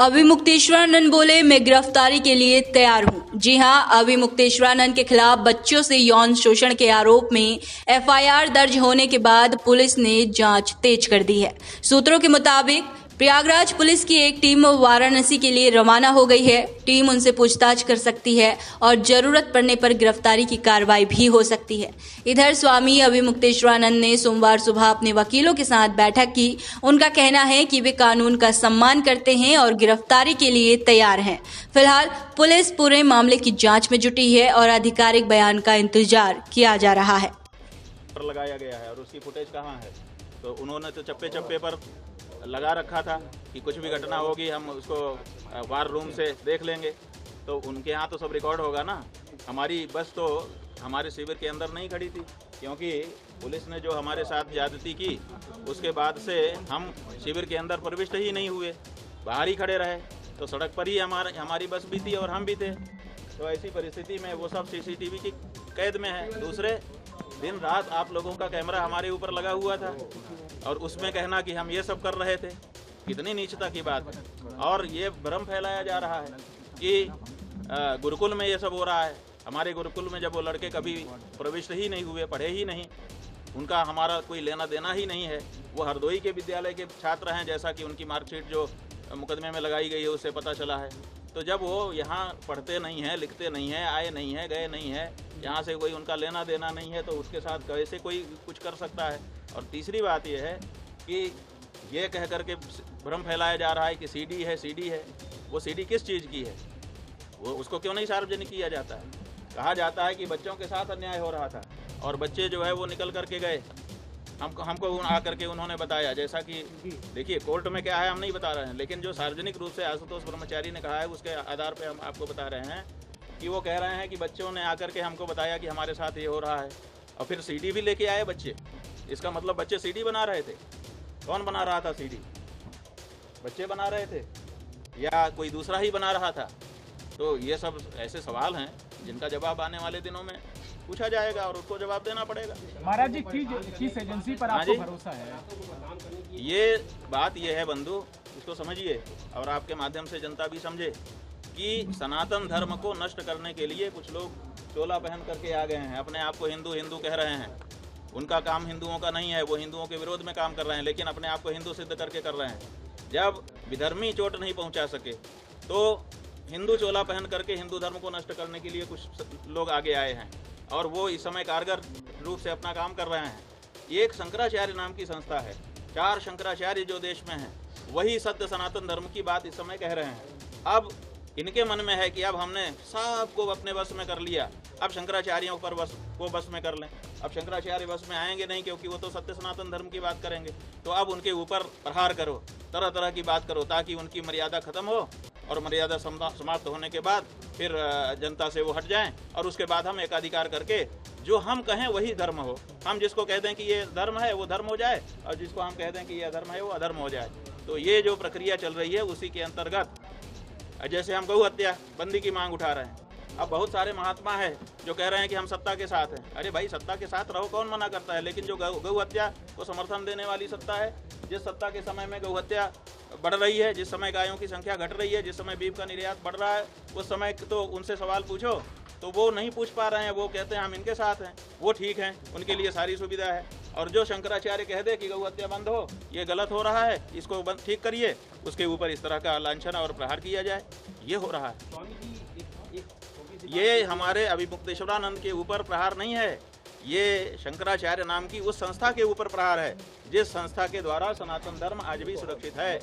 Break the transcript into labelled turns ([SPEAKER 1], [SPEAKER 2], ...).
[SPEAKER 1] अभिमुक्तेश्वरानंद बोले, मैं गिरफ्तारी के लिए तैयार हूं। जी हां, अभिमुक्तेश्वरानंद के खिलाफ बच्चों से यौन शोषण के आरोप में एफआईआर दर्ज होने के बाद पुलिस ने जांच तेज कर दी है। सूत्रों के मुताबिक प्रयागराज पुलिस की एक टीम वाराणसी के लिए रवाना हो गई है। टीम उनसे पूछताछ कर सकती है और जरूरत पड़ने पर गिरफ्तारी की कार्रवाई भी हो सकती है। इधर स्वामी अभिमुक्तेश्वरानंद ने सोमवार सुबह अपने वकीलों के साथ बैठक की। उनका कहना है कि वे कानून का सम्मान करते हैं और गिरफ्तारी के लिए तैयार हैं। फिलहाल पुलिस पूरे मामले की जांच में जुटी है और आधिकारिक बयान का इंतजार किया जा रहा है।
[SPEAKER 2] लगाया गया है और उसकी फुटेज कहाँ है? तो उन्होंने तो चप्पे चप्पे पर लगा रखा था कि कुछ भी घटना होगी हम उसको वार रूम से देख लेंगे। तो उनके यहाँ तो सब रिकॉर्ड होगा ना। हमारी बस तो हमारे शिविर के अंदर नहीं खड़ी थी, क्योंकि पुलिस ने जो हमारे साथ ज्यादती की उसके बाद से हम शिविर के अंदर प्रविष्ट ही नहीं हुए, बाहर ही खड़े रहे। तो सड़क पर ही हमारी बस भी थी और हम भी थे। तो ऐसी परिस्थिति में वो सब सीसीटीवी की कैद में है। दूसरे दिन रात आप लोगों का कैमरा हमारे ऊपर लगा हुआ था और उसमें कहना कि हम ये सब कर रहे थे, कितनी नीचता की बात। और ये भ्रम फैलाया जा रहा है कि गुरुकुल में ये सब हो रहा है। हमारे गुरुकुल में जब वो लड़के कभी प्रविष्ट ही नहीं हुए, पढ़े ही नहीं, उनका हमारा कोई लेना देना ही नहीं है। वो हरदोई के विद्यालय के छात्र हैं, जैसा कि उनकी मार्कशीट जो मुकदमे में लगाई गई है उससे पता चला है। तो जब वो यहाँ पढ़ते नहीं हैं, लिखते नहीं हैं, आए नहीं हैं, गए नहीं हैं, यहाँ से कोई उनका लेना देना नहीं है, तो उसके साथ कैसे कोई कुछ कर सकता है? और तीसरी बात यह है कि ये कह करके भ्रम फैलाया जा रहा है कि सीडी है, सीडी है। वो सीडी किस चीज़ की है? वो उसको क्यों नहीं सार्वजनिक किया जाता है? कहा जाता है कि बच्चों के साथ अन्याय हो रहा था और बच्चे जो है वो निकल करके गए। हमको आकर के उन्होंने बताया, जैसा कि देखिए कोर्ट में क्या है हम नहीं बता रहे हैं, लेकिन जो सार्वजनिक रूप से आशुतोष ब्रह्मचारी ने कहा है उसके आधार पे हम आपको बता रहे हैं कि वो कह रहे हैं कि बच्चों ने आकर के हमको बताया कि हमारे साथ ये हो रहा है। और फिर सीडी भी लेके आए बच्चे। इसका मतलब बच्चे सीडी बना रहे थे। कौन बना रहा था सीडी? बच्चे बना रहे थे या कोई दूसरा ही बना रहा था? तो ये सब ऐसे सवाल हैं जिनका जवाब आने वाले दिनों में पूछा जाएगा और उसको जवाब देना पड़ेगा।
[SPEAKER 3] महाराज जी, किस एजेंसी पर आपको भरोसा है?
[SPEAKER 2] ये बात ये है बंधु, इसको समझिए और आपके माध्यम से जनता भी समझे कि सनातन धर्म को नष्ट करने के लिए कुछ लोग चोला पहन करके आ गए हैं। अपने आप को हिंदू हिंदू कह रहे हैं। उनका काम हिंदुओं का नहीं है, वो हिंदुओं के विरोध में काम कर रहे हैं, लेकिन अपने आप को हिंदू सिद्ध करके कर रहे हैं। जब विधर्मी चोट नहीं पहुंचा सके तो हिंदू चोला पहन करके हिंदू धर्म को नष्ट करने के लिए कुछ लोग आगे आए हैं और वो इस समय कारगर रूप से अपना काम कर रहे हैं। एक शंकराचार्य नाम की संस्था है, 4 शंकराचार्य जो देश में हैं, वही सत्य सनातन धर्म की बात इस समय कह रहे हैं। अब इनके मन में है कि अब हमने सबको अपने बस में कर लिया, अब शंकराचार्यों पर बस में कर लें। अब शंकराचार्य बस में आएंगे नहीं, क्योंकि वो तो सत्य सनातन धर्म की बात करेंगे। तो अब उनके ऊपर प्रहार करो, तरह तरह की बात करो, ताकि उनकी मर्यादा खत्म हो और मर्यादा समाप्त होने के बाद फिर जनता से वो हट जाएं और उसके बाद हम एकाधिकार करके जो हम कहें वही धर्म हो। हम जिसको कह दें कि ये धर्म है वो धर्म हो जाए और जिसको हम कह दें कि ये अधर्म है वो अधर्म हो जाए। तो ये जो प्रक्रिया चल रही है उसी के अंतर्गत जैसे हम गौ हत्या बंदी की मांग उठा रहे हैं। अब बहुत सारे महात्मा है जो कह रहे हैं कि हम सत्ता के साथ हैं। अरे भाई, सत्ता के साथ रहो, कौन मना करता है? लेकिन जो गौ हत्या को समर्थन देने वाली सत्ता है, जिस सत्ता के समय में गौ हत्या बढ़ रही है, जिस समय गायों की संख्या घट रही है, जिस समय बीफ का निर्यात बढ़ रहा है, उस समय तो उनसे सवाल पूछो तो वो नहीं पूछ पा रहे हैं। वो कहते हैं हम इनके साथ हैं, वो ठीक हैं, उनके लिए सारी सुविधा है। और जो शंकराचार्य कह दे कि गौ हत्या बंद हो, ये गलत हो रहा है, इसको ठीक करिए, उसके ऊपर इस तरह का लांछन और प्रहार किया जाए, ये हो रहा है। ये हमारे अभिमुक्तेश्वरानंद के ऊपर प्रहार नहीं है, ये शंकराचार्य नाम की उस संस्था के ऊपर प्रहार है जिस संस्था के द्वारा सनातन धर्म आज भी सुरक्षित है।